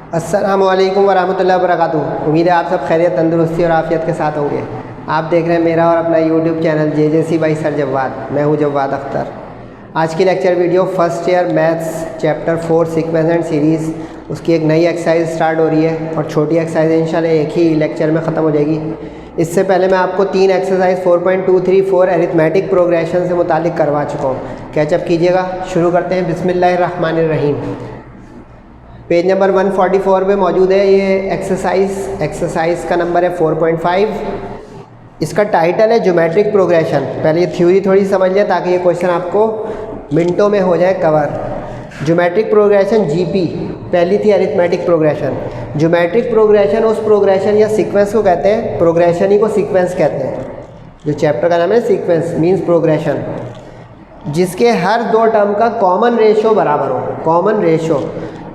अस्सलामु अलैकुम वरहमतुल्लाहि वबरकातुहू। उम्मीद है आप सब खैरियत, तंदुरुस्ती और आफियत के साथ होंगे। आप देख रहे हैं मेरा और अपना YouTube channel JJC by sir Jawwad. मैं हूं जव्वाद अख्तर। आज की lecture video first year maths chapter 4 sequence and series, उसकी एक नई एक्सरसाइज स्टार्ट हो रही है और छोटी एक्सरसाइज इंशाल्लाह एक ही लेक्चर में ख़त्म हो जाएगी। इससे पहले मैं आपको 3 एक्सरसाइज 4.234 अरिथमेटिक प्रोग्रेशन से मुतालिक करवा चुका हूँ। कैचअप कीजिएगा। शुरू करते हैं। बिस्मिल्लाहिर्रहमानिर्रहीम। पेज नंबर 144 पे मौजूद है ये एक्सरसाइज का नंबर है 4.5। इसका टाइटल है ज्योमेट्रिक प्रोग्रेशन। पहले ये थ्योरी थोड़ी समझ लें ताकि ये क्वेश्चन आपको मिनटों में हो जाए कवर। ज्योमेट्रिक प्रोग्रेशन GP पहली थी अरिथमेटिक प्रोग्रेशन। ज्योमेट्रिक प्रोग्रेशन उस प्रोग्रेशन या सीक्वेंस को कहते हैं, प्रोग्रेशन ही को सीक्वेंस कहते हैं। जो चैप्टर का नाम है सीक्वेंस मीन्स प्रोग्रेशन, जिसके हर 2 टर्म का कॉमन रेशो बराबर हो। कॉमन रेशो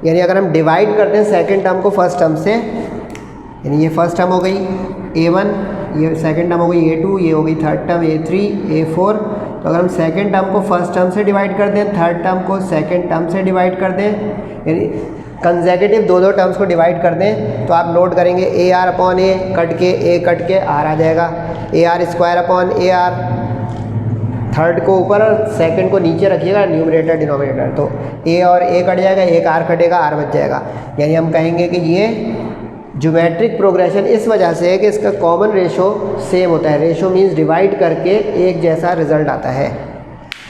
यानी अगर हम डिवाइड करते हैं सेकंड टर्म को फर्स्ट टर्म से, यानी ये फर्स्ट टर्म हो गई A1, ये सेकंड टर्म हो गई A2, ये हो गई थर्ड टर्म A3, A4। तो अगर हम सेकंड टर्म को फर्स्ट टर्म से डिवाइड कर दें, थर्ड टर्म को सेकंड टर्म से डिवाइड कर दें, यानी कंसेक्यूटिव 2 टर्म्स को डिवाइड कर दें, तो आप नोट करेंगे AR अपॉन A कट के A कट के R आ जाएगा। AR square upon AR, third को ऊपर और सेकंड को नीचे रखिएगा, न्यूमरेटर डिनोमिनेटर, तो A और A कट जाएगा, एक R कटेगा, R बच जाएगा। यानी हम कहेंगे कि ये ज्योमेट्रिक प्रोग्रेशन इस वजह से है कि इसका कॉमन रेशो सेम होता है। रेशो मीन्स डिवाइड करके एक जैसा रिजल्ट आता है।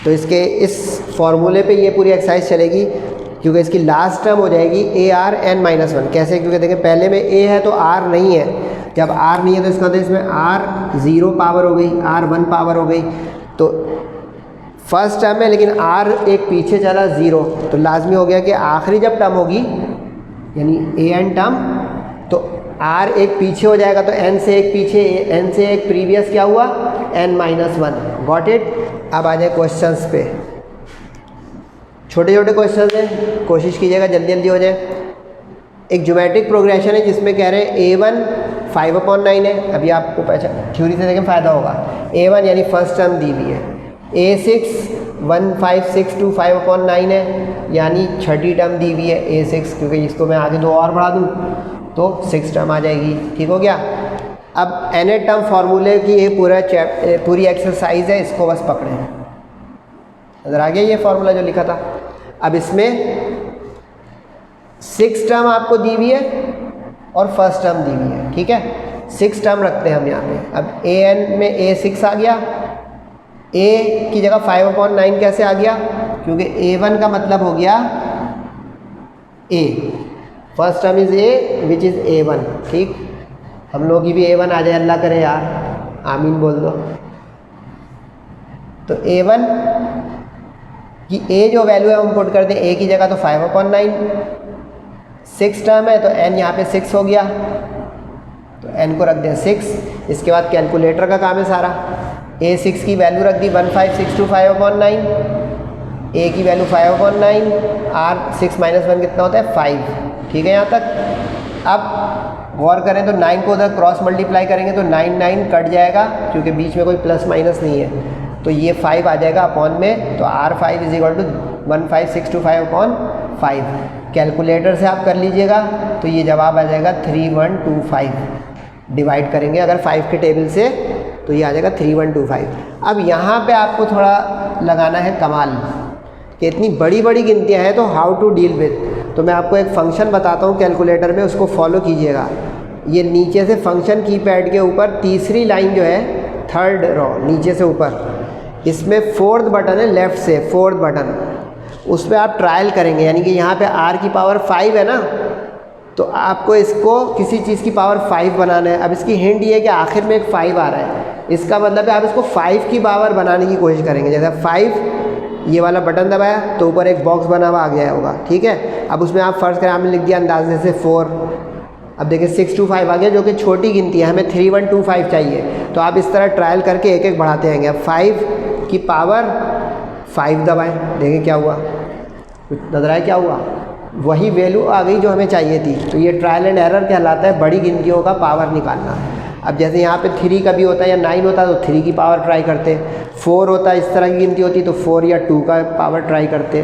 तो इसके इस फॉर्मूले पे ये पूरी एक्सरसाइज चलेगी, क्योंकि इसकी लास्ट टर्म हो जाएगी AR n-1। कैसे? क्योंकि देखिए पहले में A है तो R नहीं है। जब R नहीं है तो इसका मतलब इसमें R 0 पावर हो गई, R 1 पावर हो गई। तो फर्स्ट टर्म है लेकिन R एक पीछे चला 0, तो लाजमी हो गया कि आखिरी जब टर्म होगी यानी AN टर्म, तो R एक पीछे हो जाएगा, तो N से एक पीछे, N से एक प्रीवियस क्या हुआ n-1। Got it. अब आ जाए क्वेश्चंस पे। छोटे छोटे क्वेश्चन हैं, कोशिश कीजिएगा जल्दी जल्दी हो जाए। एक ज्योमेट्रिक प्रोग्रेशन है जिसमें कह रहे हैं A1 5/9 है। अभी आपको पहचान थ्योरी से देखें फ़ायदा होगा। A1 यानी फर्स्ट टर्म दी हुई है। A6 15625/9 है, यानी छठी टर्म दी हुई है A6, क्योंकि इसको मैं आगे 2 और बढ़ा दूँ तो 6 टर्म आ जाएगी। ठीक हो गया। अब nth टर्म फार्मूले की ये पूरी एक्सरसाइज है, इसको बस पकड़े हैं। नजर आ गया ये फार्मूला जो लिखा था। अब इसमें 6 टर्म आपको दी हुई है और फर्स्ट टर्म दी हुई है। ठीक है, 6 टर्म रखते हैं हम यहाँ पे। अब AN में A6 आ गया, A की जगह 5/9 कैसे आ गया? क्योंकि A1 का मतलब हो गया A, first term is A which is A1। ठीक, हम लोग की भी A1 आ जाए, अल्लाह करे यार, आमीन बोल दो। तो A1 कि A जो वैल्यू है हम पुट कर दें A की जगह, तो 5/9। 6 टर्म है तो N यहाँ पे 6 हो गया, तो N को रख दें 6। इसके बाद कैलकुलेटर का काम है सारा। A6 की वैल्यू रख दी 15625/9, A की वैल्यू 5/9, R 6 - 1 कितना होता है 5। ठीक है यहाँ तक। अब गौर करें तो 9 को उधर क्रॉस मल्टीप्लाई करेंगे तो 9 कट जाएगा, क्योंकि बीच में कोई प्लस माइनस नहीं है, तो ये 5 आ जाएगा अपॉन में, तो R5 = 15625/5। कैलकुलेटर से आप कर लीजिएगा तो ये जवाब आ जाएगा 3125। डिवाइड करेंगे अगर 5 के टेबल से तो ये आ जाएगा 3125। अब यहाँ पे आपको थोड़ा लगाना है कमाल कि इतनी बड़ी बड़ी गिनतियाँ हैं तो हाउ टू डील विद। तो मैं आपको एक फ़ंक्शन बताता हूँ कैलकुलेटर में, उसको फॉलो कीजिएगा। ये नीचे से फंक्शन कीपैड के ऊपर तीसरी लाइन जो है, थर्ड रो नीचे से ऊपर, इसमें 4th बटन है, लेफ़्ट से 4th बटन, उस पर आप ट्रायल करेंगे। यानी कि यहाँ पे R की पावर 5 है ना, तो आपको इसको किसी चीज़ की पावर 5 बनाना है। अब इसकी हिंट ये है कि आखिर में एक 5 आ रहा है, इसका मतलब है आप इसको 5 की पावर बनाने की कोशिश करेंगे। जैसे 5 ये वाला बटन दबाया तो ऊपर एक बॉक्स बना हुआ आ गया होगा। ठीक है, अब उसमें आप फ़र्ज़ करें आपने लिख दिया अंदाजे से 4। अब देखिए 625 आ गया, जो कि छोटी गिनती है, हमें 3125 चाहिए। तो आप इस तरह ट्रायल करके एक एक बढ़ाते रहेंगे। अब 5 की पावर 5 दबाएं, देखें क्या हुआ, कुछ नजर आया क्या हुआ? वही वैल्यू आ गई जो हमें चाहिए थी। तो ये ट्रायल एंड एरर कहलाता है, बड़ी गिनतियों का पावर निकालना। अब जैसे यहाँ पे 3 का भी होता है या 9 होता है तो 3 की पावर ट्राई करते, 4 होता है इस तरह की गिनती होती तो 4 या 2 का पावर ट्राई करते,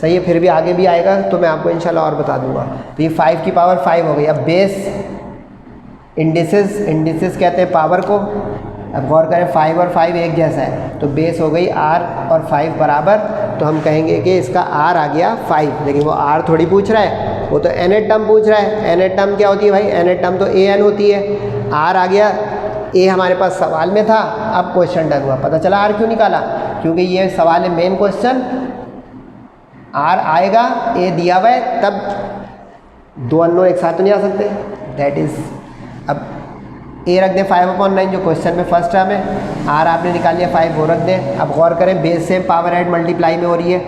सही है, फिर भी आगे भी आएगा तो मैं आपको इंशाल्लाह और बता दूंगा। तो ये 5 की पावर 5 हो गई। अब बेस इंडिसेस कहते हैं पावर को। अब गौर करें 5 और 5 एक जैसा है, तो बेस हो गई r और 5 बराबर, तो हम कहेंगे कि इसका r आ गया 5। लेकिन वो r थोड़ी पूछ रहा है, वो तो nth टर्म पूछ रहा है। nth टर्म क्या होती है भाई? nth टर्म तो an होती है। r आ गया, a हमारे पास सवाल में था, अब क्वेश्चन डन हुआ। पता चला r क्यों निकाला? क्योंकि ये सवाल है मेन क्वेश्चन, r आएगा, a दिया हुआ है, तब दो अननोन एक साथ तो नहीं आ सकते। दैट इज़, अब a रख दें 5/9 जो क्वेश्चन में फर्स्ट टर्म है, r आपने निकाल लिया 5, वो रख दें। अब गौर करें बेस से पावर ऐड मल्टीप्लाई में हो रही है,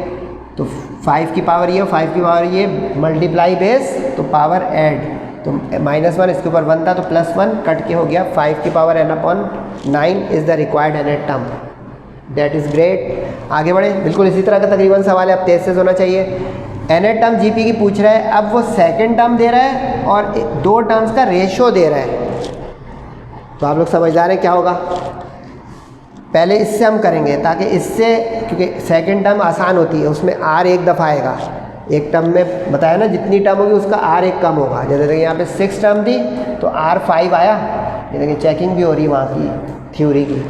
तो 5 की पावर ये, 5 की पावर ये, मल्टीप्लाई बेस तो पावर ऐड, तो -1 इसके ऊपर 1 था तो +1 कट के हो गया 5 की power n/9 is the required nth term. That is great. आगे बढ़े। बिल्कुल इसी तरह का तकरीबन सवाल है, अब तेज से होना चाहिए। nth टर्म जीपी की पूछ रहा है, अब वो सेकंड टर्म दे रहा है और दो टर्म्स का रेशो दे रहा है। तो आप लोग समझदार हैं क्या होगा? पहले इससे हम करेंगे ताकि इससे, क्योंकि सेकंड टर्म आसान होती है, उसमें r एक दफ़ा आएगा। एक टर्म में बताया ना, जितनी टर्म होगी उसका r एक कम होगा। जैसे कि यहाँ पे 6 टर्म थी तो r 5 आया। जैसे कि चेकिंग भी हो रही है वहाँ की थ्योरी की।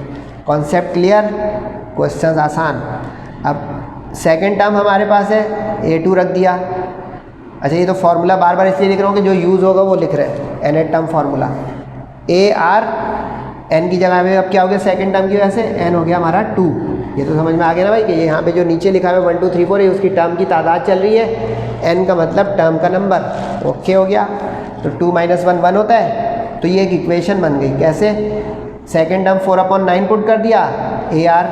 कॉन्सेप्ट क्लियर, क्वेश्चन आसान। अब सेकंड टर्म हमारे पास है, a2 रख दिया। अच्छा, ये तो फार्मूला बार बार इसलिए लिख रहा हूँ कि जो यूज़ होगा वो लिख रहे हैं, nth term formula AR, n की जगह में अब क्या हो गया सेकंड टर्म की वजह से, n हो गया हमारा 2। ये तो समझ में आ गया ना भाई कि यहाँ पे जो नीचे लिखा है 1 2 3 4 है, उसकी टर्म की तादाद चल रही है, n का मतलब टर्म का नंबर। ओके हो गया। तो 2 - 1 1 होता है, तो ये एक इक्वेशन बन गई। कैसे? सेकंड टर्म 4/9 पुट कर दिया AR,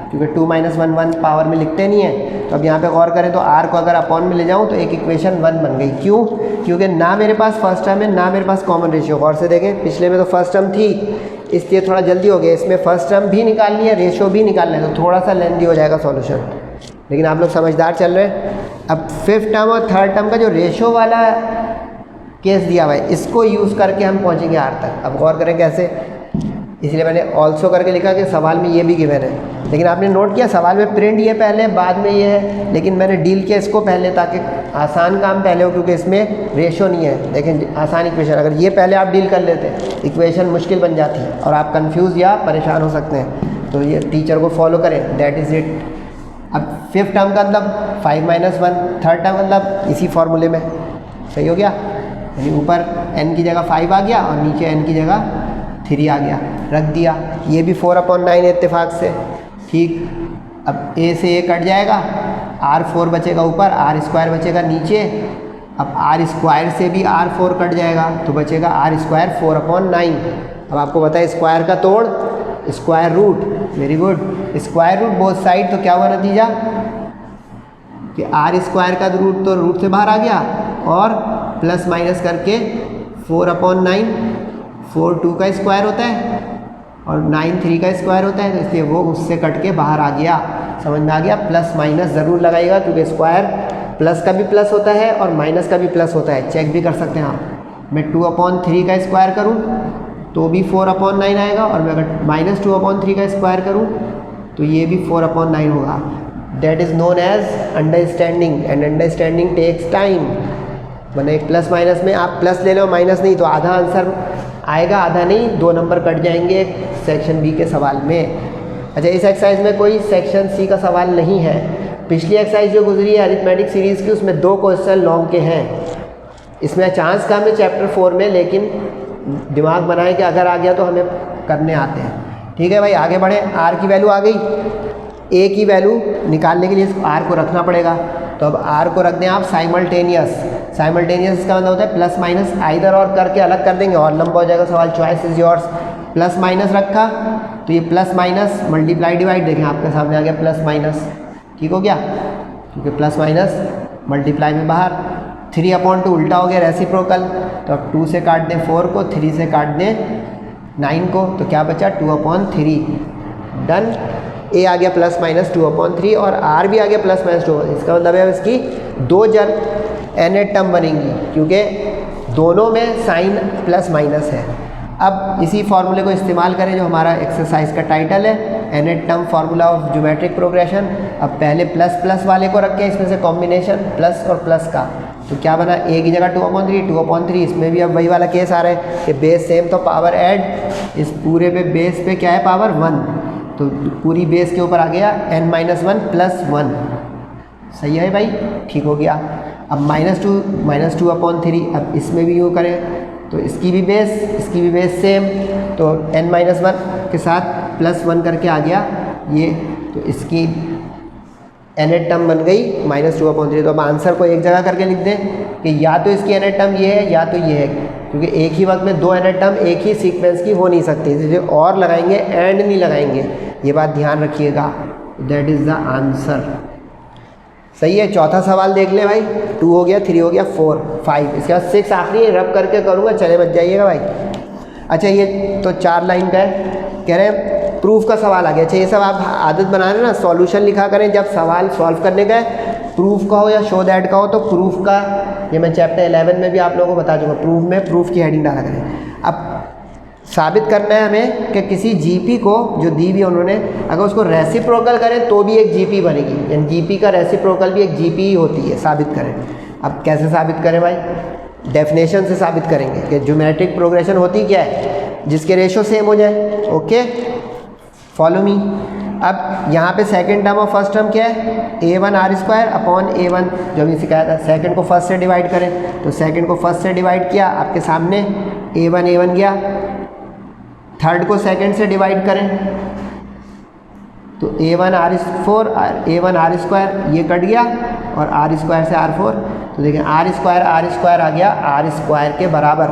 क्योंकि 2 - 1 1 पावर में लिखते नहीं है। तो अब यहाँ पे गौर करें तो r को अगर अपॉन में ले जाऊँ तो एक इक्वेशन 1 बन गई। क्यों? क्योंकि ना मेरे पास फर्स्ट टर्म है, ना मेरे पास कॉमन रेशियो। गौर से देखें, पिछले में तो फर्स्ट टर्म थी, इसलिए थोड़ा जल्दी हो गया। इसमें फर्स्ट टर्म भी निकालनी है, रेशियो भी निकालना है, तो थोड़ा सा लेंथी हो जाएगा सॉल्यूशन। लेकिन आप लोग समझदार चल रहे हैं। अब फिफ्थ टर्म और थर्ड टर्म का जो रेशियो वाला केस दिया हुआ है, इसको यूज़ करके हम पहुँचेंगे r तक। अब गौर करें कैसे, इसलिए मैंने ऑल्सो करके लिखा कि सवाल में ये भी गिवन है। लेकिन आपने नोट किया सवाल में प्रिंट ये पहले, बाद में ये है, लेकिन मैंने डील किया इसको पहले ताकि आसान काम पहले हो, क्योंकि इसमें रेशो नहीं है। लेकिन आसान इक्वेशन, अगर ये पहले आप डील कर लेते इक्वेशन मुश्किल बन जाती है और आप कंफ्यूज या परेशान हो सकते हैं। तो ये टीचर को फॉलो करें, दैट इज़ इट। अब फिफ्थ टर्म का मतलब 5 - 1, थर्ड टर्म मतलब इसी फॉर्मूले में। सही हो गया, यानी ऊपर n की जगह 5 आ गया और नीचे n की जगह 3 आ गया, रख दिया। ये भी 4/9 है इत्तेफाक से, ठीक। अब a से a कट जाएगा, r4 बचेगा ऊपर, r² बचेगा नीचे। अब r² से भी r4 कट जाएगा, तो बचेगा r² 4/9। अब आपको पता है स्क्वायर का तोड़ square root, very good. Square root both side, तो क्या हुआ नतीजा कि r² का रूट तो रूट से बाहर आ गया और प्लस माइनस करके 4/9, 4 2 का स्क्वायर होता है और 9 3 का स्क्वायर होता है, तो इसलिए वो उससे कट के बाहर आ गया। समझ में आ गया? प्लस माइनस ज़रूर लगाइएगा, क्योंकि स्क्वायर प्लस का भी प्लस होता है और माइनस का भी प्लस होता है। चेक भी कर सकते हैं आप। मैं 2/3 का स्क्वायर करूँ तो भी 4/9 आएगा, और मैं अगर -2/3 का स्क्वायर करूँ तो ये भी 4/9 होगा। That is known as understanding, and understanding takes time. मैंने एक प्लस माइनस में आप प्लस ले लो, माइनस नहीं, तो आधा आंसर आएगा, आधा नहीं, 2 नंबर कट जाएंगे सेक्शन बी के सवाल में। अच्छा, इस एक्सरसाइज में कोई सेक्शन सी का सवाल नहीं है। पिछली एक्सरसाइज जो गुजरी है अरिथमेटिक सीरीज़ की, उसमें 2 क्वेश्चन लॉन्ग के हैं। इसमें चांस कम है चैप्टर 4 में, लेकिन दिमाग बनाए कि अगर आ गया तो हमें करने आते हैं। ठीक है भाई, आगे बढ़े। आर की वैल्यू आ गई, ए की वैल्यू निकालने के लिए आर को रखना पड़ेगा। तो अब आर को रख दें आप साइमल्टेनियस। साइमल्टेनियस इसका मतलब होता है प्लस माइनस आइदर और करके अलग कर देंगे और लंबा हो जाएगा सवाल। Choice is yours. Plus minus रखा तो ये प्लस माइनस मल्टीप्लाई डिवाइड, देखें आपके सामने आ गया प्लस माइनस। ठीक हो गया, क्योंकि प्लस माइनस मल्टीप्लाई में बाहर। 3/2 उल्टा हो गया, रेसिप्रोकल। तो अब 2 से काट दें 4 को, 3 से काट दें 9 को, तो क्या बचा 2/3। डन। ए आ गया प्लस माइनस 2/3 और आर भी आ गया प्लस माइनस 2। इसका मतलब है इसकी 2 nth टर्म बनेंगी, क्योंकि दोनों में साइन प्लस माइनस है। अब इसी फॉर्मूले को इस्तेमाल करें जो हमारा एक्सरसाइज का टाइटल है, nth term formula of geometric progression. अब पहले प्लस प्लस वाले को रखें, इसमें से कॉम्बिनेशन प्लस और प्लस का, तो क्या बना, a की जगह 2/3, इसमें भी अब वही वाला केस आ रहा है कि बेस सेम तो पावर ऐड, इस पूरे पे बेस पे क्या है पावर 1, तो पूरी बेस के ऊपर आ गया n-1 + 1। सही है भाई, ठीक हो गया। अब -2/3, अब इसमें भी यूँ करें तो इसकी भी बेस सेम, तो n-1 के साथ +1 करके आ गया ये, तो इसकी nth टर्म बन गई -2/3। तो अब आंसर को एक जगह करके लिख दें कि या तो इसकी nth टर्म ये है या तो ये है, क्योंकि एक ही वक्त में दो nth टर्म एक ही सीक्वेंस की हो नहीं सकती, इसलिए और लगाएंगे, एंड नहीं लगाएंगे, ये बात ध्यान रखिएगा। That is the answer. सही है। चौथा सवाल देख ले भाई, 2 हो गया, 3 हो गया, 4, 5, इसके बाद 6 आखिरी है, रब करके करूँगा, चले बच जाइएगा भाई। अच्छा ये तो 4 लाइन का है, कह रहे हैं प्रूफ का सवाल आ गया। अच्छा ये सब आप आदत बना रहे ना, सॉल्यूशन लिखा करें जब सवाल सॉल्व करने का है, प्रूफ का हो या शो दैट का हो, तो प्रूफ का ये मैं चैप्टर 11 में भी आप लोगों को बता दूँगा, प्रूफ में प्रूफ की हेडिंग डाला करें। अब साबित करना है हमें कि किसी जीपी को जो दी हुई उन्होंने, अगर उसको रेसिप्रोकल करें तो भी एक जीपी बनेगी, यानी जीपी का रेसिप्रोकल भी एक जीपी ही होती है, साबित करें। अब कैसे साबित करें भाई, डेफिनेशन से साबित करेंगे कि ज्योमेट्रिक प्रोग्रेशन होती क्या है, जिसके रेशो सेम हो जाए। Okay, follow me. अब यहाँ पे सेकंड टर्म और फर्स्ट टर्म क्या है, a1r²/a1, जो भी सिखाया था, सेकंड को फर्स्ट से डिवाइड करें, तो सेकंड को फर्स्ट से डिवाइड किया, आपके सामने a1 गया, थर्ड को सेकंड से डिवाइड करें तो a1r² ये कट गया और r² से r4, तो देखें r² आ गया r² के बराबर।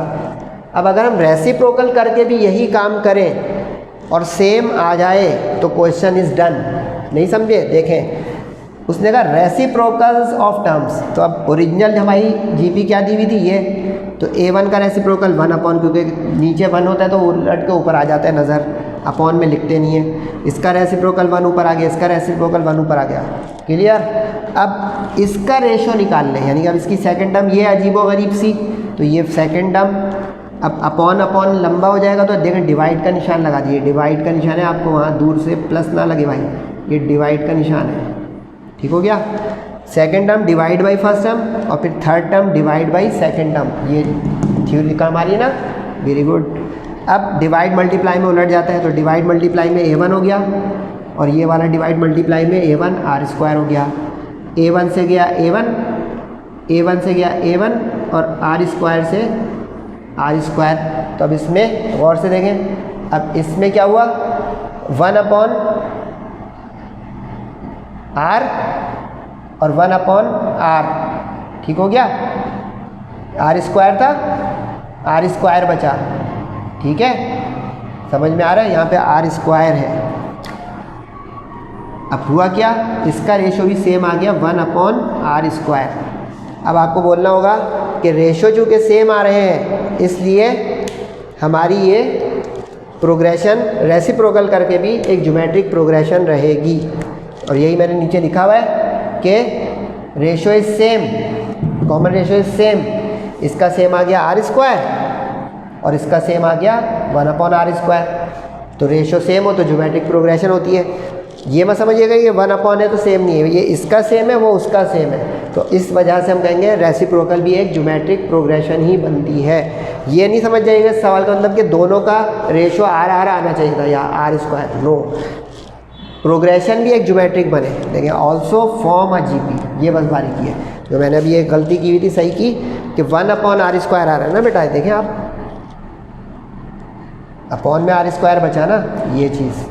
अब अगर हम रेसिप्रोकल करके भी यही काम करें और सेम आ जाए तो क्वेश्चन इज डन। नहीं समझे, देखें उसने कहा रेसिप्रोकल्स ऑफ टर्म्स, तो अब ओरिजिनल हमारी जीपी क्या दी हुई थी ये, तो a1 का रेसिप्रोकल 1/, क्योंकि नीचे 1 होता है तो उलट के ऊपर आ जाता है, नज़र अपॉन में लिखते नहीं है। इसका रेसिप्रोकल 1 ऊपर आ गया, इसका रेसिप्रोकल 1 ऊपर आ गया, क्लियर। अब इसका रेशो निकाल लें, यानी कि अब इसकी सेकंड टर्म ये अजीबोगरीब सी, तो ये सेकंड टर्म अब अपॉन लंबा हो जाएगा, तो देखें डिवाइड का निशान लगा दिए, डिवाइड का निशान है, आपको वहाँ दूर से प्लस ना लगे भाई, ये डिवाइड का निशान है, ठीक हो गया। Second term divide by first term और फिर third term divide by second term, ये थ्योरी काम आ रही है ना, वेरी गुड। अब डिवाइड मल्टीप्लाई में उलट जाता है, तो डिवाइड मल्टीप्लाई में a1 हो गया और ये वाला डिवाइड मल्टीप्लाई में a1 r² हो गया, a1 से गया a1, a1 से गया a1 और r² से r²। तो अब इसमें गौर से देखें, अब इसमें क्या हुआ, 1/r और 1/r, ठीक हो गया। r² था, r² बचा, ठीक है, समझ में आ रहा है, यहाँ पे r² है। अब हुआ क्या, इसका रेशो भी सेम आ गया 1/r²। अब आपको बोलना होगा कि रेशो चूँकि सेम आ रहे हैं इसलिए हमारी ये प्रोग्रेशन रेसिप्रोकल करके भी एक ज्योमेट्रिक प्रोग्रेशन रहेगी, और यही मैंने नीचे लिखा हुआ है कि ratio is same, common ratio is same, इसका सेम आ गया r² और इसका सेम आ गया 1/r²। तो रेशो सेम हो तो ज्योमेट्रिक प्रोग्रेशन होती है। ये मत समझिएगा कि 1/, है तो सेम नहीं है, ये इसका सेम है वो उसका सेम है, तो इस वजह से हम कहेंगे रेसिप्रोकल भी एक ज्योमेट्रिक प्रोग्रेशन ही बनती है। ये नहीं समझ जाइएगा सवाल का मतलब कि दोनों का रेशो r आना चाहिए था या r², नो, प्रोग्रेशन भी एक ज्योमेट्रिक बने, देखिए ऑल्सो फॉर्म अ जीपी, ये बस बारीकी है जो मैंने अभी एक गलती की हुई थी, सही की कि 1/r² आ रहा है ना बेटा, देखें आप अपॉन में r² बचा ना, ये चीज़।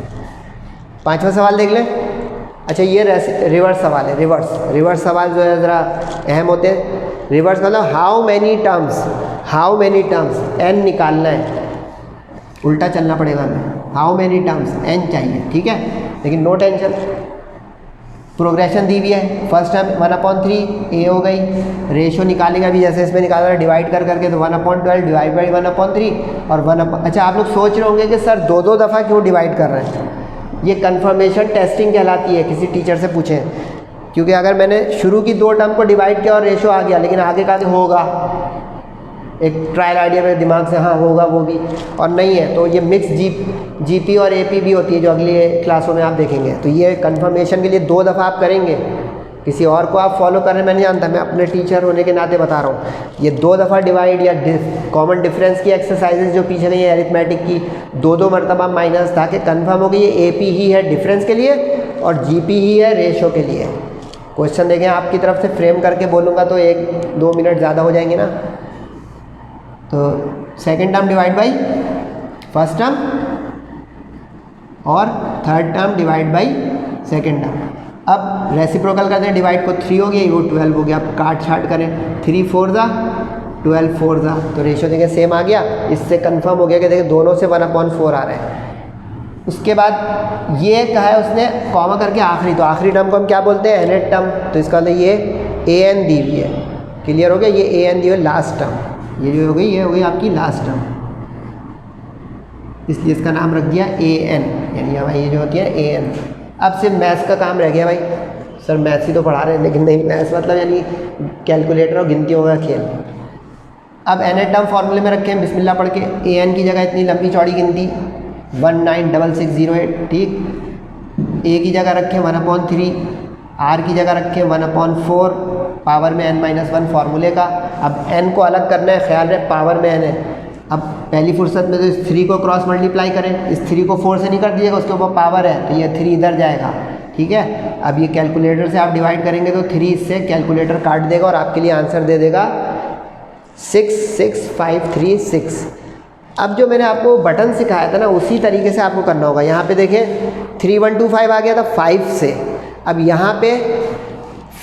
पांचवा सवाल देख लें। अच्छा ये रिवर्स सवाल है, रिवर्स सवाल जो है ज़रा अहम होते हैं। रिवर्स मतलब हाउ मैनी टर्म्स, n निकालना है, उल्टा चलना पड़ेगा हमें, हाउ मैनी टर्म्स n चाहिए, ठीक है, लेकिन नो टेंशन, प्रोग्रेशन दी हुई है। फर्स्ट टर्म 1/3 a हो गई, रेशो निकालेगा भी जैसे इसमें निकाल रहा है डिवाइड करके, तो 1/12 डिवाइड बाई 1/3 और अच्छा आप लोग सोच रहे होंगे कि सर दो दफ़ा क्यों डिवाइड कर रहे हैं, ये कन्फर्मेशन टेस्टिंग कहलाती है, किसी टीचर से पूछें, क्योंकि अगर मैंने शुरू की 2 टर्म को डिवाइड किया और रेशो आ गया लेकिन आगे का होगा, एक ट्रायल आइडिया मेरे दिमाग से हाँ होगा वो भी, और नहीं है तो ये मिक्स जीपी और एपी भी होती है जो अगली क्लासों में आप देखेंगे। तो ये कंफर्मेशन के लिए 2 दफ़ा आप करेंगे, किसी और को आप फॉलो कर रहे हैं मैं नहीं जानता, मैं अपने टीचर होने के नाते बता रहा हूँ। ये 2 दफ़ा डिवाइड या कॉमन डिफरेंस की एक्सरसाइजेज जो पीछे गई है अरिथमेटिक की, 2-2 मरतबा माइनस, ताकि कंफर्म हो कि ये एपी ही है डिफरेंस के लिए और जीपी ही है रेशो के लिए। क्वेश्चन देखें आपकी तरफ से फ्रेम करके बोलूँगा तो 1-2 मिनट ज़्यादा हो जाएंगे ना। तो second term divide by first term और third term divide by second term. अब रेसिप्रोकल करते हैं, डिवाइड को 3 हो गया, वो 12 हो गया। अब काट छाट करें, 3 4 ज़ा 12 4 ज़ा, तो रेशियो देखें सेम आ गया। इससे कंफर्म हो गया कि देखें दोनों से 1/4 आ रहे हैं। उसके बाद ये कहा है उसने कॉमा करके आखिरी, तो आखिरी टर्म को हम क्या बोलते हैं, nth टर्म, तो इसका मतलब ये an दी हुई है। क्लियर हो गया, ये an दी हुई है लास्ट टर्म, ये जो हो गई ये हो गई आपकी लास्ट टर्म, इसलिए इसका नाम रख दिया an, यानी भाई ये जो होती है an। अब सिर्फ मैथ्स का काम रह गया भाई, सर मैथ्स ही तो पढ़ा रहे हैं, लेकिन नहीं, मैथ्स मतलब यानी कैलकुलेटर और गिनतियों का खेल। अब nth टर्म फॉर्मूले में रखें बिस्मिल्लाह पढ़ के, an की जगह इतनी लंबी चौड़ी गिनती 196608, ठीक। a की जगह रखें 1/3, r की जगह रखें 1/4, पावर में n-1 फार्मूले का। अब n को अलग करना है, ख्याल रहे पावर में n है। अब पहली फुर्सत में तो इस 3 को क्रॉस मल्टीप्लाई करें, इस 3 को 4 से नहीं कर दीजिएगा, उसके ऊपर पावर है तो ये 3 इधर जाएगा, ठीक है। अब ये कैलकुलेटर से आप डिवाइड करेंगे तो 3 इससे कैलकुलेटर काट देगा और आपके लिए आंसर दे देगा 66536। अब जो मैंने आपको बटन सिखाया था ना, उसी तरीके से आपको करना होगा। यहाँ पे देखें 3125 आ गया था 5 से। अब यहाँ पे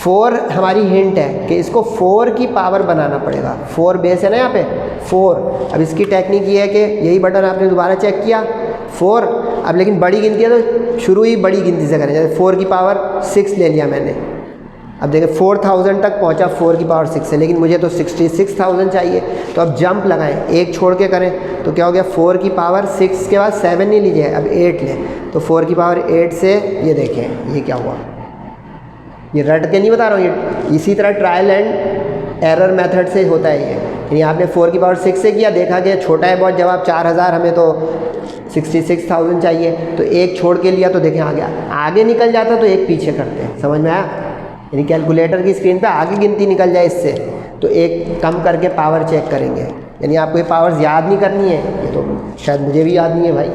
4 हमारी हिंट है कि इसको 4 की पावर बनाना पड़ेगा, 4 बेस है ना यहाँ पे 4। अब इसकी टेक्निक ये है कि यही बटन आपने दोबारा चेक किया 4, अब लेकिन बड़ी गिनती है तो शुरू ही बड़ी गिनती से करें, जैसे 4 की पावर 6 ले लिया मैंने। अब देखें 4000 तक पहुंचा 4 की पावर 6 से, लेकिन मुझे तो 66000 चाहिए, तो अब जंप लगाएं, एक छोड़ के करें तो क्या हो गया, 4 की पावर 6 के बाद 7 नहीं लीजिए, अब 8 लें, तो 4 की पावर 8 से ये देखें ये क्या हुआ। ये रट के नहीं बता रहा हूँ, ये इसी तरह ट्रायल एंड एरर मेथड से होता है ये। यानी आपने 4 की पावर 6 से किया, देखा कि छोटा है बहुत जवाब 4000, हमें तो 66000 चाहिए, तो एक छोड़ के लिया तो देखें आ गया। आगे निकल जाता तो एक पीछे करते हैं, समझ में आया। यानी कैलकुलेटर की स्क्रीन पे आगे गिनती निकल जाए इससे, तो एक कम करके पावर चेक करेंगे। यानी आपको ये पावर्स याद नहीं करनी है, ये तो शायद मुझे भी याद नहीं है भाई।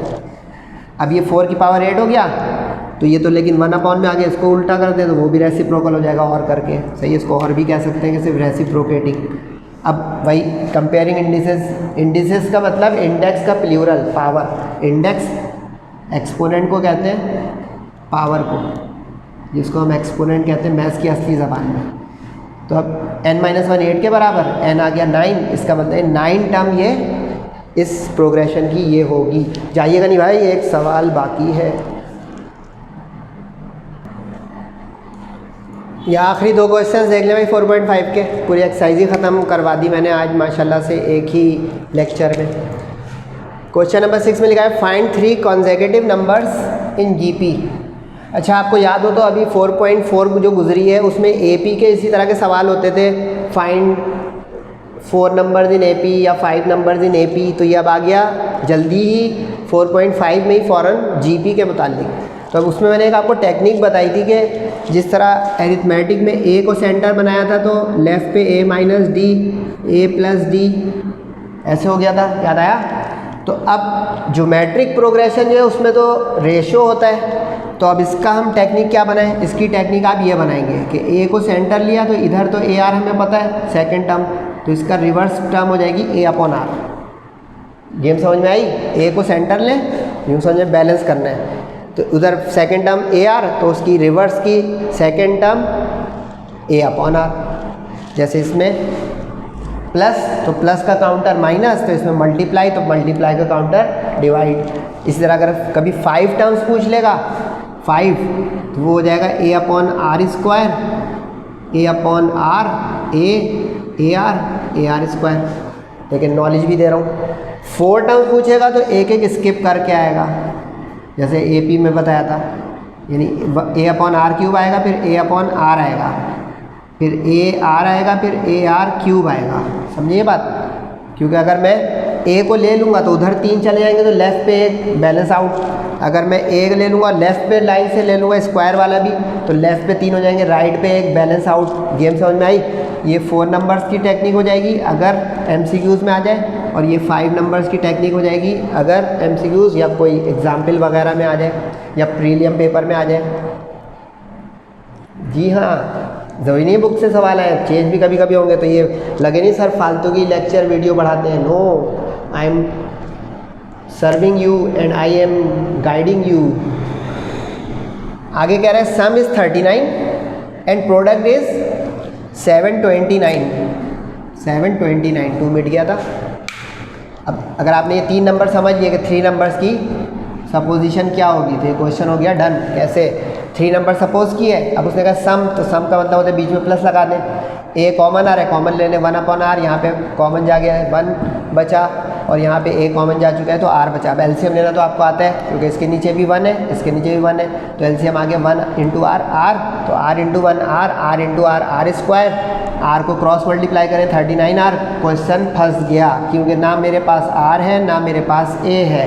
अब ये 4 की पावर 8 हो गया, तो ये तो लेकिन 1/, में आगे इसको उल्टा कर दे तो वो भी रेसिप्रोकल हो जाएगा और करके, सही। इसको और भी कह सकते हैं कि सिर्फ रेसिप्रोकेटिंग। अब वही कंपेयरिंग इंडिसेस, इंडिसेस का मतलब इंडेक्स का प्लूरल पावर, इंडेक्स एक्सपोनेंट को कहते हैं पावर को, जिसको हम एक्सपोनेंट कहते हैं मैथ्स की असली ज़बान में। तो अब n-1 8 के बराबर, n आ गया 9, इसका मतलब 9 टर्म ये इस प्रोग्रेशन की ये होगी। जाइएगा नहीं भाई, एक सवाल बाकी है। ये आखिरी 2 क्वेश्चन देख लें भाई 4.5 के, पूरी एक्सरसाइज ही ख़त्म करवा दी मैंने आज माशाल्लाह से एक ही लेक्चर में। क्वेश्चन नंबर 6 में लिखा है find 3 consecutive numbers in GP. अच्छा आपको याद हो तो अभी 4.4 जो गुजरी है उसमें एपी के इसी तरह के सवाल होते थे, फाइंड 4 नंबर्स इन एपी या 5 नंबर्स इन एपी। तो ये अब आ गया जल्दी ही 4.5 में ही फ़ौरन जीपी के मुतालिक। तो अब उसमें मैंने एक आपको टेक्निक बताई थी कि जिस तरह एरिथमेटिक में ए को सेंटर बनाया था तो लेफ़्ट पे a minus D, a plus D, ऐसे हो गया था, याद आया। तो अब ज्योमेट्रिक प्रोग्रेशन जो है उसमें तो रेशो होता है, तो अब इसका हम टेक्निक क्या बनाएं, इसकी टेक्निक आप ये बनाएंगे कि ए को सेंटर लिया तो इधर तो ए आर हमें पता है सेकंड टर्म, तो इसका रिवर्स टर्म हो जाएगी a/r। गेम समझ में आई। ए को सेंटर लें, यूँ समझ में बैलेंस करना है, तो उधर सेकंड टर्म AR तो उसकी रिवर्स की सेकंड टर्म a/r। जैसे इसमें प्लस तो प्लस का काउंटर माइनस, तो इसमें मल्टीप्लाई तो मल्टीप्लाई का काउंटर डिवाइड। इसी तरह अगर कभी 5 टर्म्स पूछ लेगा 5 तो वो हो जाएगा a/r², a/r लेकिन नॉलेज भी दे रहा हूँ। 4 टर्म्स पूछेगा तो एक एक स्किप करके आएगा, जैसे AP में बताया था, यानी a/r³ आएगा, फिर a/r आएगा, फिर AR आएगा, फिर AR³ आएगा। समझिए बात, क्योंकि अगर मैं ए को ले लूँगा तो उधर 3 चले जाएंगे तो लेफ़्ट पे एक बैलेंस आउट। अगर मैं ए ले लूँगा लेफ़्ट पे लाइन से ले लूँगा स्क्वायर वाला भी तो लेफ़्ट पे 3 हो जाएंगे, राइट पे एक बैलेंस आउट। गेम समझ में आई? ये 4 नंबर्स की टेक्निक हो जाएगी अगर MCQs में आ जाए, और ये 5 नंबर्स की टेक्निक हो जाएगी अगर MCQs या कोई एग्जाम्पल वगैरह में आ जाए या प्रीलियम पेपर में आ जाए। जी हाँ, ज़रूरी नहीं बुक से सवाल आए, चेंज भी कभी कभी होंगे, तो ये लगे नहीं सर फालतू की लेक्चर वीडियो बढ़ाते हैं। No, I am serving you and I am guiding you. आगे कह रहे हैं sum is 39 and product is 729। 729 2 मिट गया था। अब अगर आपने ये 3 नंबर समझ लिए कि 3 नंबर्स की सपोजिशन क्या होगी, तो ये क्वेश्चन हो गया डन। कैसे? 3 नंबर सपोज किए, अब उसने कहा सम, तो सम का मतलब होता है बीच में प्लस लगा दें। ए कॉमन आ रहा है, कॉमन लेने 1/r, यहाँ पे कॉमन जा गया है 1 बचा, और यहाँ पे ए कॉमन जा चुका है तो r बचा। अब एलसीएम लेना तो आपको आता है क्योंकि इसके नीचे भी 1 है, इसके नीचे भी 1 है, तो एलसीएम आ गया 1 × r, तो r × 1 r × r, r square, r को क्रॉस मल्टीप्लाई करें 39r। क्वेश्चन फंस गया क्योंकि ना मेरे पास r है ना मेरे पास a है,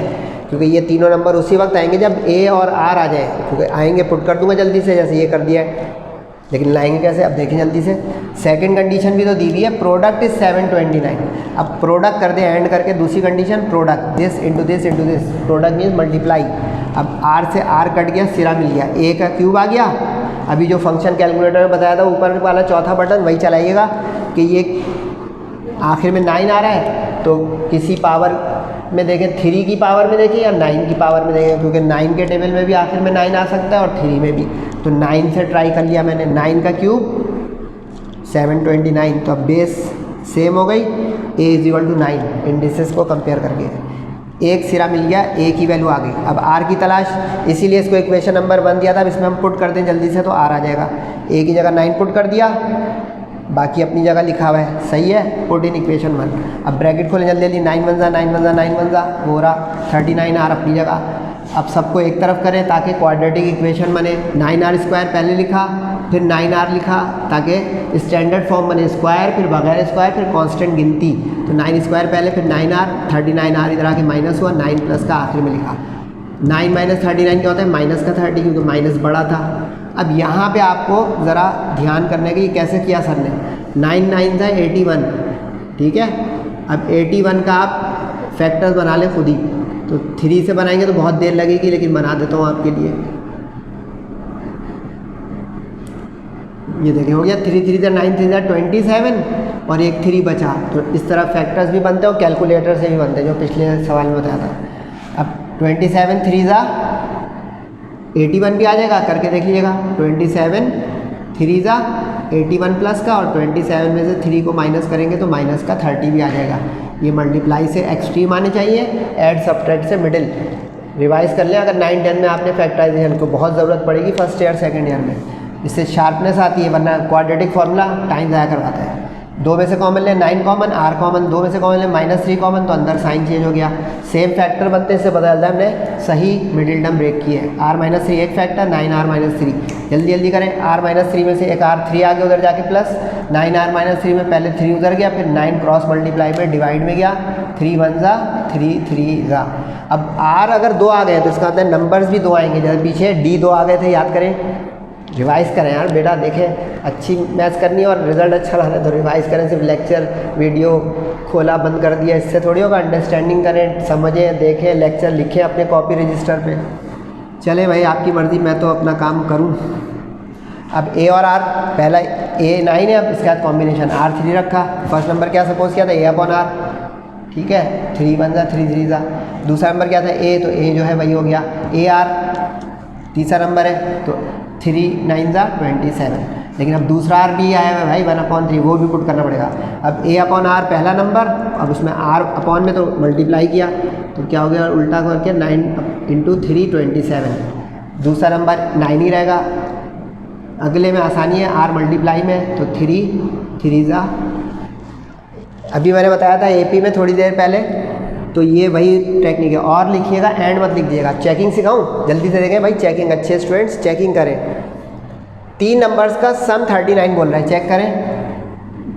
क्योंकि ये तीनों नंबर उसी वक्त आएंगे जब a और r आ जाए, क्योंकि आएंगे पुट कर दूंगा जल्दी से, जैसे ये कर दिया है। लेकिन लाएंगे कैसे? अब देखें जल्दी से। सेकंड कंडीशन भी तो दी हुई है, प्रोडक्ट इज 729। अब प्रोडक्ट कर दें एंड करके, दूसरी condition product this into this into this, product means multiply. अब r से r कट गया, सिरा मिल गया, a का क्यूब आ गया। अभी जो फंक्शन कैलकुलेटर में बताया था ऊपर वाला चौथा बटन, वही चलाइएगा कि ये आखिर में 9 आ रहा है तो किसी पावर में देखें, 3 की पावर में देखें या 9 की पावर में देखें, क्योंकि 9 के टेबल में भी आखिर में 9 आ सकता है और 3 में भी। तो 9 से ट्राई कर लिया मैंने, 9 का क्यूब 729, तो अब बेस सेम हो गई, a = 9 इंडिसेस को कंपेयर करके एक सिरा मिल गया, a की वैल्यू आ गई। अब r की तलाश, इसीलिए इसको इक्वेशन नंबर 1 दिया था। अब इसमें हम पुट कर दें जल्दी से तो r आ जाएगा। a की जगह 9 पुट कर दिया, बाकी अपनी जगह लिखा हुआ है, सही है, पुट इन इक्वेशन 1। अब ब्रैकेट खोलें जल्दी जल्दी, 9 1 9 1 9 1 वो रहा 39r अपनी जगह। अब सबको एक तरफ करें ताकि क्वाड्रेटिक इक्वेशन बने। 9r² पहले लिखा, फिर 9r लिखा ताकि स्टैंडर्ड फॉर्म बने, स्क्वायर फिर बगैर स्क्वायर फिर कांस्टेंट गिनती। तो 9² पहले, फिर 9r, 39r इधर आके माइनस हुआ, 9 प्लस का आखिर में लिखा। 9 - 39 क्या होता है? माइनस का 30, क्योंकि माइनस बड़ा था। अब यहाँ पे आपको ज़रा ध्यान करने की, कैसे किया सर ने, 9 9 था 81, ठीक है। अब 81 का आप फैक्टर्स बना लें खुद ही, तो 3 से बनाएंगे तो बहुत देर लगेगी, लेकिन बना देता हूँ आपके लिए। ये देखें हो गया, 3 3 9 3 27 और एक 3 बचा। तो इस तरह फैक्टर्स भी बनते हैं और कैलकुलेटर से भी बनते हैं, जो पिछले सवाल में बताया था। अब 27 3 81 भी आ जाएगा, करके देख लीजिएगा। 27 3 81 प्लस का, और 27 में से 3 को माइनस करेंगे तो माइनस का 30 भी आ जाएगा। ये मल्टीप्लाई से एक्सट्रीम आने चाहिए, ऐड सब्ट्रैक्ट से मिडिल। रिवाइज कर लें, अगर 9 10 में आपने फैक्टराइजेशन को बहुत ज़रूरत पड़ेगी फर्स्ट ईयर सेकंड ईयर में, इससे शार्पनेस आती है, वरना क्वाड्रेटिक फार्मूला टाइम ज़ाया करवाता है। 2 में से कॉमन ले 9 कॉमन, r कॉमन, 2 में से कॉमन ले -3 कॉमन, तो अंदर साइन चेंज हो गया। सेम फैक्टर बनते हैं, इससे पता चलता है हमने सही मिडिल टर्म ब्रेक की है। r - 3 एक फैक्टर, 9r - 3, जल्दी जल्दी करें। r - 3 में से एक r 3 आ गया उधर जाके प्लस, 9r - 3 में पहले 3 उधर गया, फिर 9 क्रॉस मल्टीप्लाई में डिवाइड में गया, 3 1 3 3 अब r अगर 2 आ गए तो इसका मतलब नंबर्स भी 2 आएंगे। जैसे पीछे d 2 आ गए थे, याद करें, रिवाइज़ करें यार बेटा, देखें अच्छी मैथ्स करनी है और रिजल्ट अच्छा लाना है तो रिवाइज़ करें। सिर्फ लेक्चर वीडियो खोला बंद कर दिया इससे थोड़ी होगा। अंडरस्टैंडिंग करें, समझें, देखें, लेक्चर लिखें अपने कॉपी रजिस्टर पे। चले भाई आपकी मर्ज़ी, मैं तो अपना काम करूं। अब a और r, पहला a 9 है, अब इसके बाद कॉम्बिनेशन r 3 रखा। फर्स्ट नंबर क्या सपोज किया था? a/r, ठीक है, 3 1 3 3 दूसरा नंबर क्या था? a, तो a जो है वही हो गया ar। तीसरा नंबर है तो 3 9 27, लेकिन अब दूसरा r भी आया है भाई 1/3, वो भी पुट करना पड़ेगा। अब a/r पहला नंबर, अब उसमें r अपॉन में तो मल्टीप्लाई किया तो क्या हो गया, उल्टा करके 9 × 3 27। दूसरा नंबर 9 ही रहेगा, अगले में आसानी है, r मल्टीप्लाई में तो 3 3 अभी मैंने बताया था AP में थोड़ी देर पहले, तो ये वही टेक्निक है। और लिखिएगा, एंड मत लिख दीजिएगा। चेकिंग सिखाऊं? जल्दी से देखें भाई, चेकिंग, अच्छे स्टूडेंट्स चेकिंग करें। 3 नंबर्स का सम 39 बोल रहा है, चेक करें।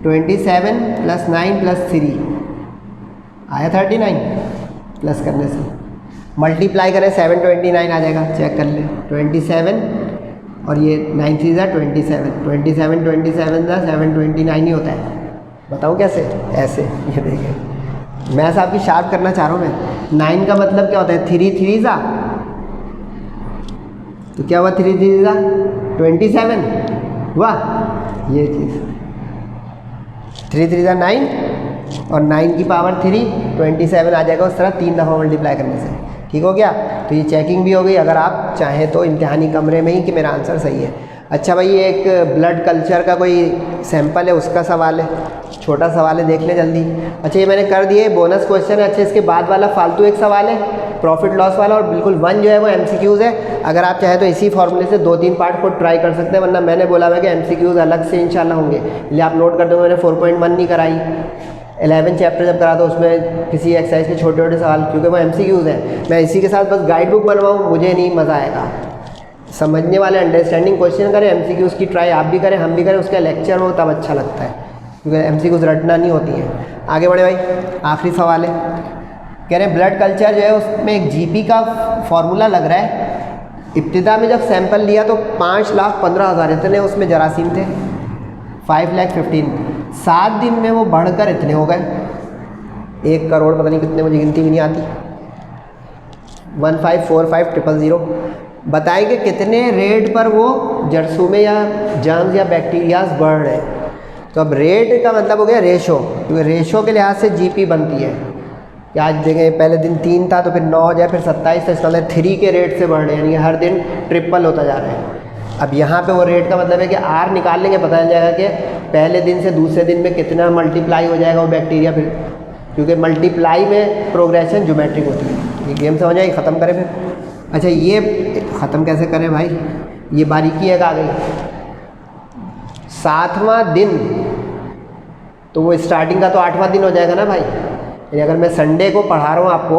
27 + 9 + 3, आया 39 प्लस करने से, मल्टीप्लाई करें 729 आ जाएगा, चेक कर ले 27 और ये 9 3 ज़ा 27, 27 27 ज़ा 729 ही होता है। बताऊँ कैसे? ऐसे, ये देखें मैथ्स आपकी शार्प करना चाह रहा हूँ मैं। 9 का मतलब क्या होता है? 3 3 ज़ा, तो क्या हुआ 3 3 ज़ा 27, वाह ये चीज़ 3 3 ज़ा 9 और 9 की पावर 3 27 आ जाएगा उस तरह 3 दफ़ा मल्टीप्लाई करने से। ठीक हो गया? तो ये चेकिंग भी हो गई अगर आप चाहें तो इम्तिहानी कमरे में ही कि मेरा आंसर सही है। अच्छा भाई, ये एक ब्लड कल्चर का कोई सैंपल है उसका सवाल है, छोटा सवाल है, देख ले जल्दी। अच्छा ये मैंने कर दिए, बोनस क्वेश्चन है। अच्छा इसके बाद वाला फालतू एक सवाल है प्रॉफिट लॉस वाला, और बिल्कुल 1 जो है वो MCQs है। अगर आप चाहें तो इसी फॉर्मूले से 2-3 पार्ट को ट्राई कर सकते हैं, वरना मैंने बोला हुआ कि MCQs अलग से इंशाल्लाह होंगे, इसलिए आप नोट कर दो। मैंने 4.1 नहीं कराई, 11 चैप्टर जब करा तो उसमें किसी एक्सरसाइज के छोटे छोटे सवाल, क्योंकि वो MCQs हैं। मैं इसी के साथ बस गाइड बुक बनवाऊँ, मुझे नहीं मज़ा आएगा। समझने वाले अंडरस्टैंडिंग क्वेश्चन करें, MCQs की ट्राई आप भी करें हम भी करें, उसका लेक्चर हो तब अच्छा लगता है, क्योंकि MCQs रटना नहीं होती हैं। आगे बढ़े भाई, आखिरी सवाल है, कह रहे हैं ब्लड कल्चर जो है उसमें एक GP का फॉर्मूला लग रहा है। इब्तिदा में जब सैंपल लिया तो 5,15,000 इतने उसमें जरासीम थे, 5,15,000। 7 दिन में वो बढ़कर इतने हो गए 1 करोड़, पता नहीं कितने, मुझे गिनती भी नहीं आती, 1545000। बताएंगे कितने रेट पर वो जरसूमे या जर्म्स या बैक्टीरियाज बढ़ रहे हैं। तो अब रेट का मतलब हो गया रेशो, क्योंकि रेशो के लिहाज से GP बनती है कि आज देखें पहले दिन 3 था तो फिर 9 हो जाए, फिर 27 था, इसका मतलब 3 के रेट से बढ़ रहे हैं, यानी हर दिन ट्रिपल होता जा रहा है। अब यहाँ पे वो रेट का मतलब है कि R निकाल लेंगे, पता चल जाएगा कि पहले दिन से दूसरे दिन में कितना मल्टीप्लाई हो जाएगा वो बैक्टीरिया, फिर क्योंकि मल्टीप्लाई में प्रोग्रेशन ज्योमेट्रिक होती है। ये गेम समझ आई, ख़त्म करें फिर। अच्छा ये ख़त्म कैसे करें भाई, ये बारीकी एक आ गई। 7वां दिन तो वो स्टार्टिंग का तो 8वां दिन हो जाएगा ना भाई, यानी अगर मैं संडे को पढ़ा रहा हूँ आपको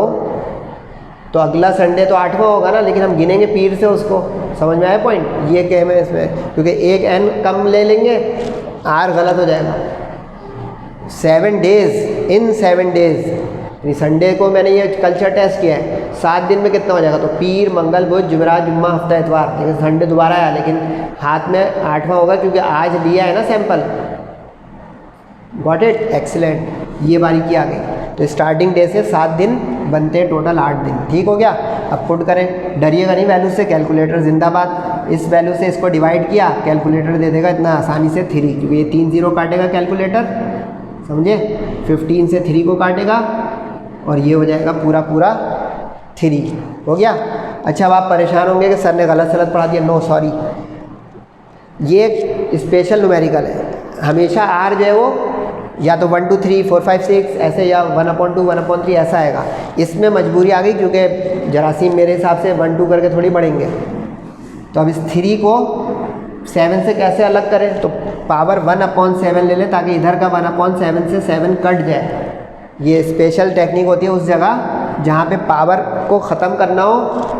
तो अगला संडे तो 8वां होगा ना, लेकिन हम गिनेंगे पीर से उसको। समझ में आया पॉइंट? ये कहना है इसमें, क्योंकि एक n कम ले लेंगे, R गलत हो जाएगा। 7 डेज़, इन 7 डेज़, यानी संडे को मैंने ये कल्चर टेस्ट किया है, 7 दिन में कितना हो जाएगा? तो पीर, मंगल, बुध, जुमेरात, जुम्मा, हफ्ता, इतवार, लेकिन संडे दोबारा आया, लेकिन हाथ में 8वां होगा क्योंकि आज लिया है ना सैंपल। Got it? एक्सीलेंट, ये बारीकी आ गई। तो स्टार्टिंग डे से 7 दिन बनते हैं, टोटल 8 दिन। ठीक हो गया? अब पुट करें, डरिएगा नहीं वैल्यू से, कैलकुलेटर जिंदाबाद। इस वैल्यू से इसको डिवाइड किया, कैलकुलेटर दे देगा इतना आसानी से 3, क्योंकि ये 3 0 काटेगा कैलकुलेटर, समझे? 15 से 3 को काटेगा और ये हो जाएगा पूरा पूरा 3। हो गया? अच्छा अब आप परेशान होंगे कि सर ने गलत सलत पढ़ा दिया। नो सॉरी, ये एक स्पेशल न्यूमेरिकल है। हमेशा R जो है वो या तो 1 2 3 4 5 6 ऐसे, या 1/2 1/3 ऐसा आएगा। इसमें मजबूरी आ गई क्योंकि जरासीम मेरे हिसाब से 1 2 करके थोड़ी बढ़ेंगे। तो अब इस 3 को 7 से कैसे अलग करें? तो पावर 1/7 ले लें, ताकि इधर का 1/7 से 7 कट जाए। ये स्पेशल टेक्निक होती है उस जगह जहाँ पे पावर को ख़त्म करना हो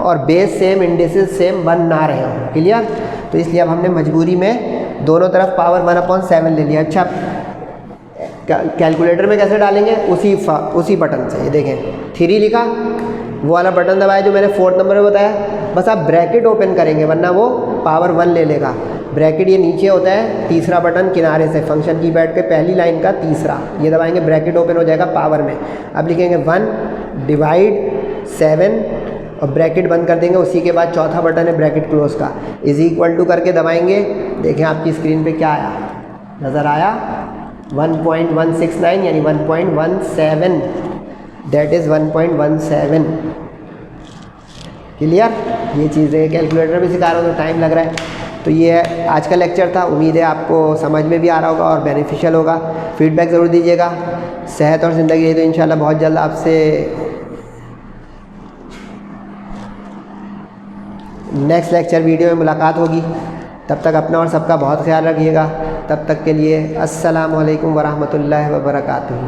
और बेस सेम, इंडिसेस सेम बन ना रहे हो। क्लियर? तो इसलिए अब हमने मजबूरी में दोनों तरफ पावर 1/7 ले लिया। अच्छा कैलकुलेटर में कैसे डालेंगे? उसी बटन से, ये देखें 3 लिखा, वो वाला बटन दबाया जो मैंने 4th नंबर में बताया, बस आप ब्रैकेट ओपन करेंगे, वरना वो पावर 1 ले लेगा। ब्रैकेट ये नीचे होता है, तीसरा बटन किनारे से, फंक्शन की बैठ के पहली लाइन का तीसरा, ये दबाएंगे, ब्रैकेट ओपन हो जाएगा पावर में। अब लिखेंगे 1 / 7 और ब्रैकेट बंद कर देंगे। उसी के बाद चौथा बटन है ब्रैकेट क्लोज का, = करके दबाएंगे। देखें आपकी स्क्रीन पे क्या आया, नज़र आया? 1.169 यानी 1.17, दैट इज़ 1.17। क्लियर? ये चीज़ें कैलकुलेटर भी सिखा रहा हूँ तो टाइम लग रहा है। तो ये आज का लेक्चर था, उम्मीद है आपको समझ में भी आ रहा होगा और बेनिफिशियल होगा। फीडबैक ज़रूर दीजिएगा। सेहत और ज़िंदगी रही तो इंशाल्लाह बहुत जल्द आपसे नेक्स्ट लेक्चर वीडियो में मुलाकात होगी। तब तक अपना और सबका बहुत ख्याल रखिएगा। तब तक के लिए अस्सलामु अलैकुम वरहमतुल्लाहि वबरकातुहू।